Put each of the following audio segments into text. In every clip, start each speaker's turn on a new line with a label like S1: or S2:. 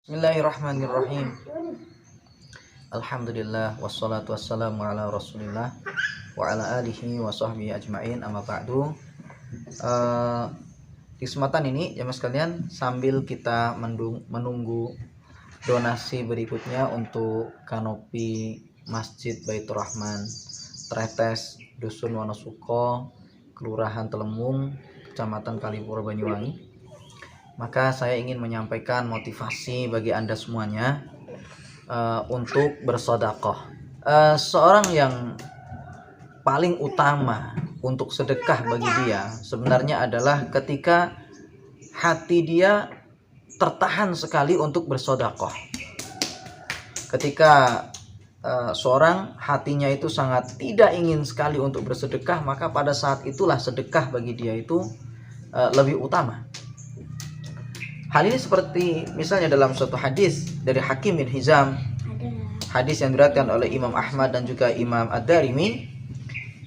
S1: Bismillahirrahmanirrahim. Alhamdulillah wassalatu wassalamu ala Rasulillah wa ala alihi wa sahbihi ajmain, amma ba'du. Di kesempatan ini jemaah sekalian, sambil kita menunggu donasi berikutnya untuk kanopi Masjid Baitur Rahman Tretes, Dusun Wonosuko, Kelurahan Telemung, Kecamatan Kalipuro, Banyuwangi, maka saya ingin menyampaikan motivasi bagi Anda semuanya untuk bersedekah. Seorang yang paling utama untuk sedekah bagi dia sebenarnya adalah ketika hati dia tertahan sekali untuk bersedekah. Ketika seorang hatinya itu sangat tidak ingin sekali untuk bersedekah, maka pada saat itulah sedekah bagi dia itu lebih utama. Hal ini seperti misalnya dalam suatu hadis dari Hakim bin Hizam, hadis yang diriwayatkan oleh Imam Ahmad dan juga Imam Ad-Darimi,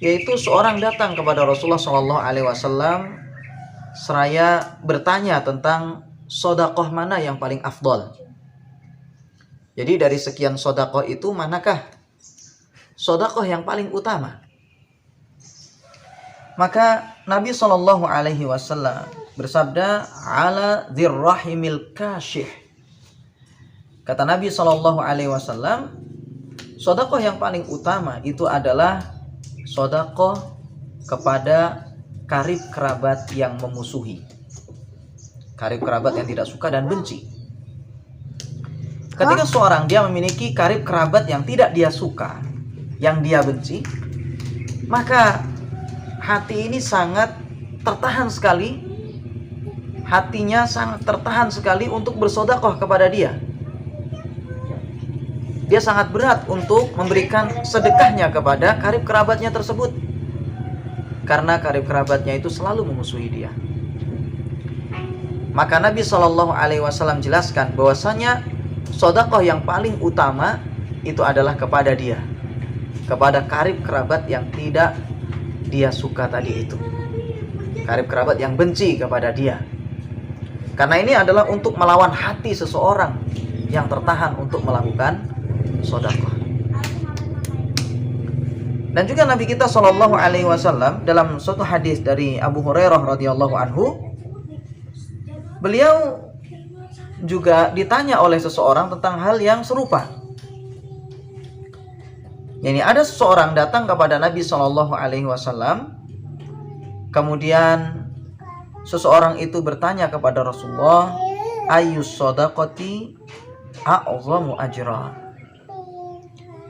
S1: yaitu seorang datang kepada Rasulullah SAW seraya bertanya tentang sedekah mana yang paling afdol. Jadi dari sekian sedekah itu, manakah sedekah yang paling utama? Maka Nabi SAW bersabda, ala dzirrahimil kasyih. Kata Nabi SAW, sedekah yang paling utama itu adalah sedekah kepada karib kerabat yang memusuhi, karib kerabat yang tidak suka dan benci. Ketika seorang dia memiliki karib kerabat yang tidak dia suka, yang dia benci, maka hati ini sangat tertahan sekali, hatinya sangat tertahan sekali untuk bersedekah kepada dia. Dia sangat berat untuk memberikan sedekahnya kepada karib kerabatnya tersebut, karena karib kerabatnya itu selalu memusuhi dia. Maka Nabi SAW jelaskan bahwasanya sedekah yang paling utama itu adalah kepada dia, kepada karib kerabat yang tidak dia suka tadi itu, karib kerabat yang benci kepada dia. Karena ini adalah untuk melawan hati seseorang yang tertahan untuk melakukan sedekah. Dan juga Nabi kita SAW dalam suatu hadis dari Abu Hurairah radhiyallahu anhu, beliau juga ditanya oleh seseorang tentang hal yang serupa. Yani ada seseorang datang kepada Nabi SAW, kemudian seseorang itu bertanya kepada Rasulullah, ayyus shadaqati a'zamu ajra.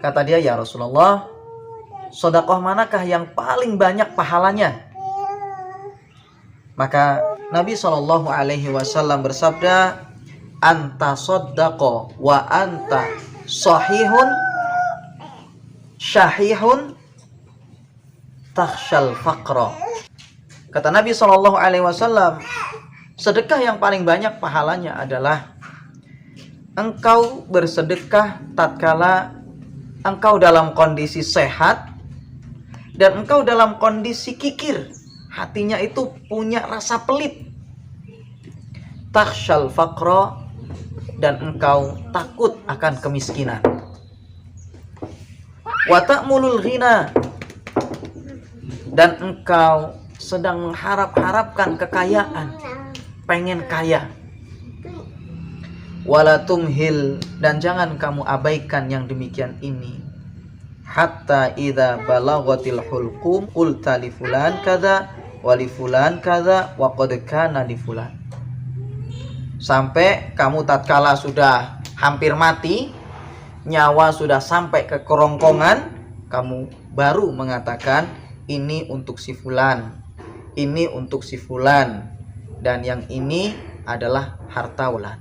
S1: Kata dia, ya Rasulullah, sedekah manakah yang paling banyak pahalanya? Maka Nabi SAW bersabda, anta saddaqa wa anta sahihun syahihun takhshal faqra. Kata Nabi SAW, sedekah yang paling banyak pahalanya adalah engkau bersedekah tatkala engkau dalam kondisi sehat dan engkau dalam kondisi kikir, hatinya itu punya rasa pelit. Takhshal faqra, dan engkau takut akan kemiskinan. Wa ta'mulul ghina, dan engkau sedang mengharap-harapkan kekayaan, pengen kaya. Wala tumhil, dan jangan kamu abaikan yang demikian ini. Hatta idza balaghatil hulqum qulta li fulan kadza wa li fulan kadza wa qad kana li fulan. Sampai kamu tatkala sudah hampir mati, nyawa sudah sampai ke kerongkongan, kamu baru mengatakan, ini untuk si fulan, ini untuk si fulan, dan yang ini adalah harta fulan.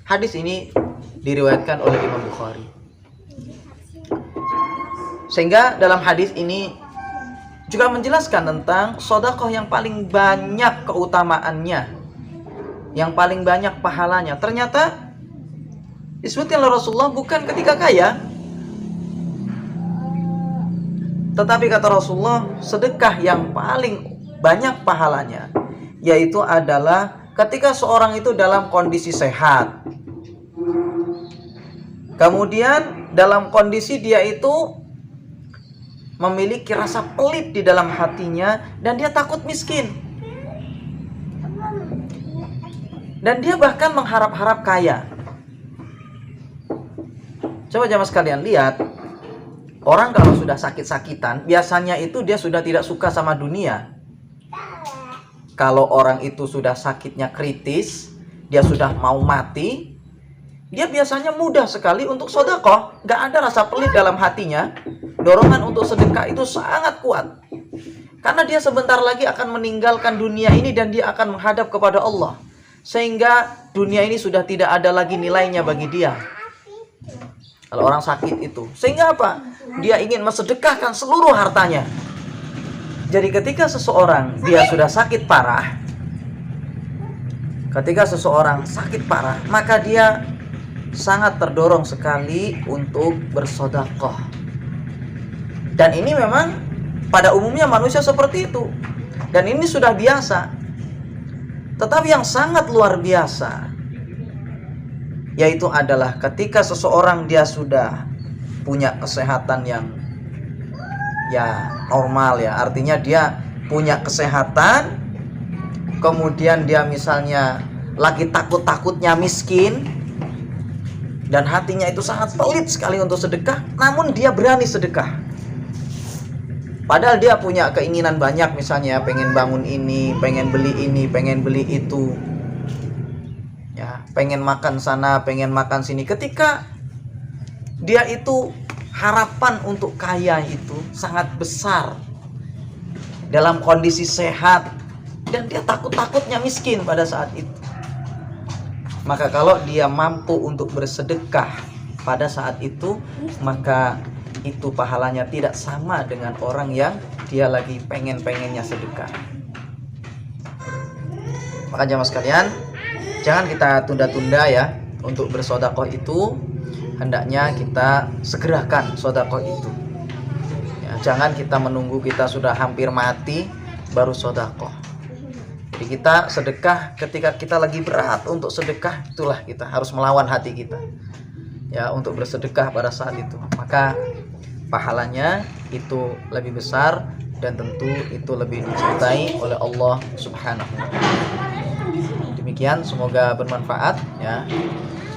S1: Hadis ini diriwayatkan oleh Imam Bukhari. Sehingga dalam hadis ini juga menjelaskan tentang sedekah yang paling banyak keutamaannya, yang paling banyak pahalanya. Ternyata disebutkan oleh Rasulullah bukan ketika kaya, tetapi kata Rasulullah, sedekah yang paling banyak pahalanya yaitu adalah ketika seorang itu dalam kondisi sehat, kemudian dalam kondisi dia itu memiliki rasa pelit di dalam hatinya dan dia takut miskin, dan dia bahkan mengharap-harap kaya. Coba jamaah sekalian lihat, orang kalau sudah sakit-sakitan, biasanya itu dia sudah tidak suka sama dunia. Kalau orang itu sudah sakitnya kritis, dia sudah mau mati, dia biasanya mudah sekali untuk sedekah. Gak ada rasa pelit dalam hatinya. Dorongan untuk sedekah itu sangat kuat. Karena dia sebentar lagi akan meninggalkan dunia ini dan dia akan menghadap kepada Allah. Sehingga dunia ini sudah tidak ada lagi nilainya bagi dia. Kalau orang sakit itu, sehingga apa? Dia ingin mensedekahkan seluruh hartanya. Jadi ketika seseorang dia sudah sakit parah, maka dia sangat terdorong sekali untuk bersedekah. Dan ini memang pada umumnya manusia seperti itu. Dan ini sudah biasa. Tetapi yang sangat luar biasa yaitu adalah ketika seseorang dia sudah punya kesehatan yang normal, artinya dia punya kesehatan, kemudian dia misalnya lagi takut-takutnya miskin dan hatinya itu sangat pelit sekali untuk sedekah, namun dia berani sedekah. Padahal dia punya keinginan banyak, misalnya pengen bangun ini, pengen beli itu, pengen makan sana, pengen makan sini. Ketika dia itu harapan untuk kaya itu sangat besar dalam kondisi sehat, dan dia takut-takutnya miskin pada saat itu, maka kalau dia mampu untuk bersedekah pada saat itu, maka itu pahalanya tidak sama dengan orang yang dia lagi pengennya sedekah. Maka jamaah sekalian, jangan kita tunda-tunda ya untuk bersedekah itu. Hendaknya kita segerakan sedekah itu. Jangan kita menunggu kita sudah hampir mati baru sedekah. Jadi kita sedekah ketika kita lagi berat untuk sedekah, itulah kita harus melawan hati kita. Untuk bersedekah pada saat itu. Maka pahalanya itu lebih besar dan tentu itu lebih dicintai oleh Allah Subhanahu wa taala. Demikian, semoga bermanfaat ya.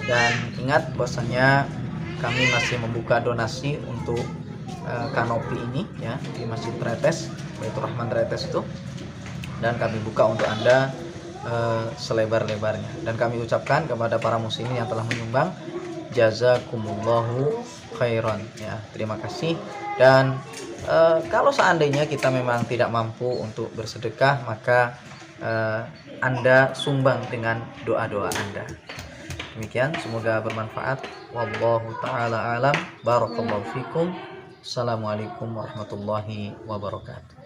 S1: Dan ingat bahwasanya kami masih membuka donasi untuk kanopi ini ya di Masjid Tretes, Baitur Rahman Tretes itu. Dan kami buka untuk Anda selebar-lebarnya. Dan kami ucapkan kepada para muslimin yang telah menyumbang, jazakumullahu khairan ya. Terima kasih. Dan kalau seandainya kita memang tidak mampu untuk bersedekah, maka Anda sumbang dengan doa-doa Anda. Demikian, semoga bermanfaat. Wallahu ta'ala alam. Barakallahu fikum. Assalamualaikum warahmatullahi wabarakatuh.